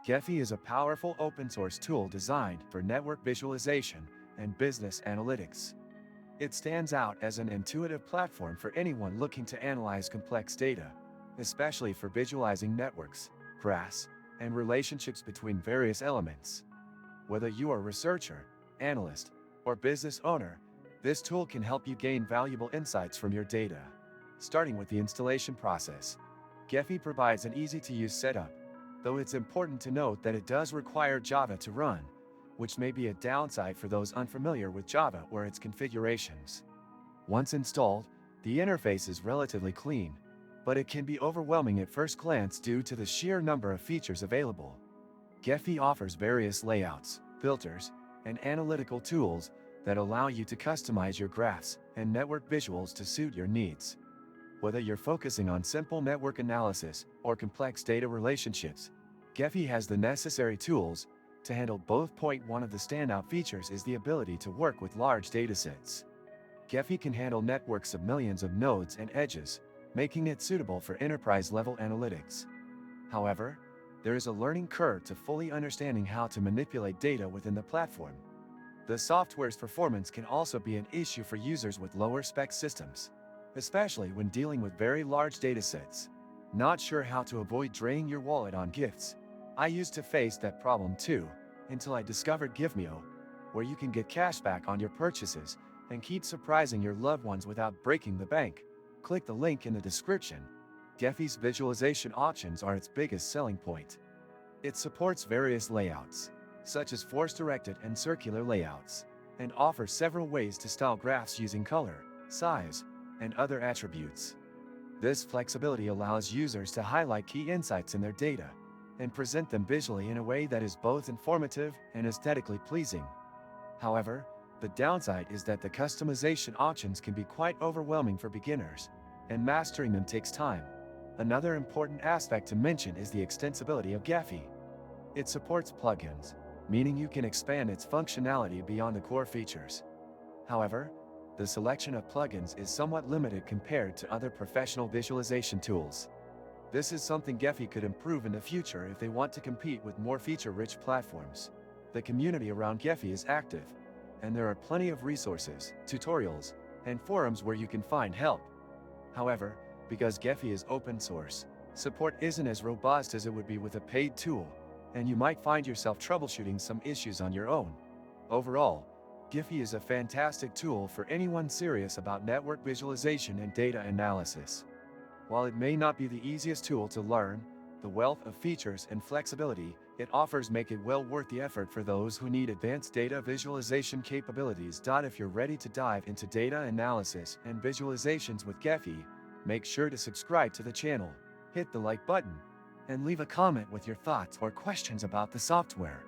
Gephi is a powerful open-source tool designed for network visualization and business analytics. It stands out as an intuitive platform for anyone looking to analyze complex data, especially for visualizing networks, graphs, and relationships between various elements. Whether you are a researcher, analyst, or business owner, this tool can help you gain valuable insights from your data. Starting with the installation process, Gephi provides an easy-to-use setup, though it's important to note that it does require Java to run, which may be a downside for those unfamiliar with Java or its configurations. Once installed, the interface is relatively clean, but it can be overwhelming at first glance due to the sheer number of features available. Gephi offers various layouts, filters, and analytical tools that allow you to customize your graphs and network visuals to suit your needs. Whether you're focusing on simple network analysis or complex data relationships, Gephi has the necessary tools to handle both. One of the standout features is the ability to work with large datasets. Gephi can handle networks of millions of nodes and edges, making it suitable for enterprise-level analytics. However, there is a learning curve to fully understanding how to manipulate data within the platform. The software's performance can also be an issue for users with lower-spec systems, especially when dealing with very large datasets. Not sure how to avoid draining your wallet on gifts? I used to face that problem too, until I discovered Gephi, where you can get cash back on your purchases and keep surprising your loved ones without breaking the bank. Click the link in the description. Gephi's visualization options are its biggest selling point. It supports various layouts, such as force-directed and circular layouts, and offers several ways to style graphs using color, size, and other attributes. This flexibility allows users to highlight key insights in their data and present them visually in a way that is both informative and aesthetically pleasing. However, the downside is that the customization options can be quite overwhelming for beginners, and mastering them takes time. Another important aspect to mention is the extensibility of Gephi. It supports plugins, meaning you can expand its functionality beyond the core features. However, the selection of plugins is somewhat limited compared to other professional visualization tools. This is something Gephi could improve in the future if they want to compete with more feature-rich platforms. The community around Gephi is active, and there are plenty of resources, tutorials, and forums where you can find help. However, because Gephi is open source, support isn't as robust as it would be with a paid tool, and you might find yourself troubleshooting some issues on your own. Overall, Gephi is a fantastic tool for anyone serious about network visualization and data analysis. While it may not be the easiest tool to learn, the wealth of features and flexibility it offers make it well worth the effort for those who need advanced data visualization capabilities. If you're ready to dive into data analysis and visualizations with Gephi, make sure to subscribe to the channel, hit the like button, and leave a comment with your thoughts or questions about the software.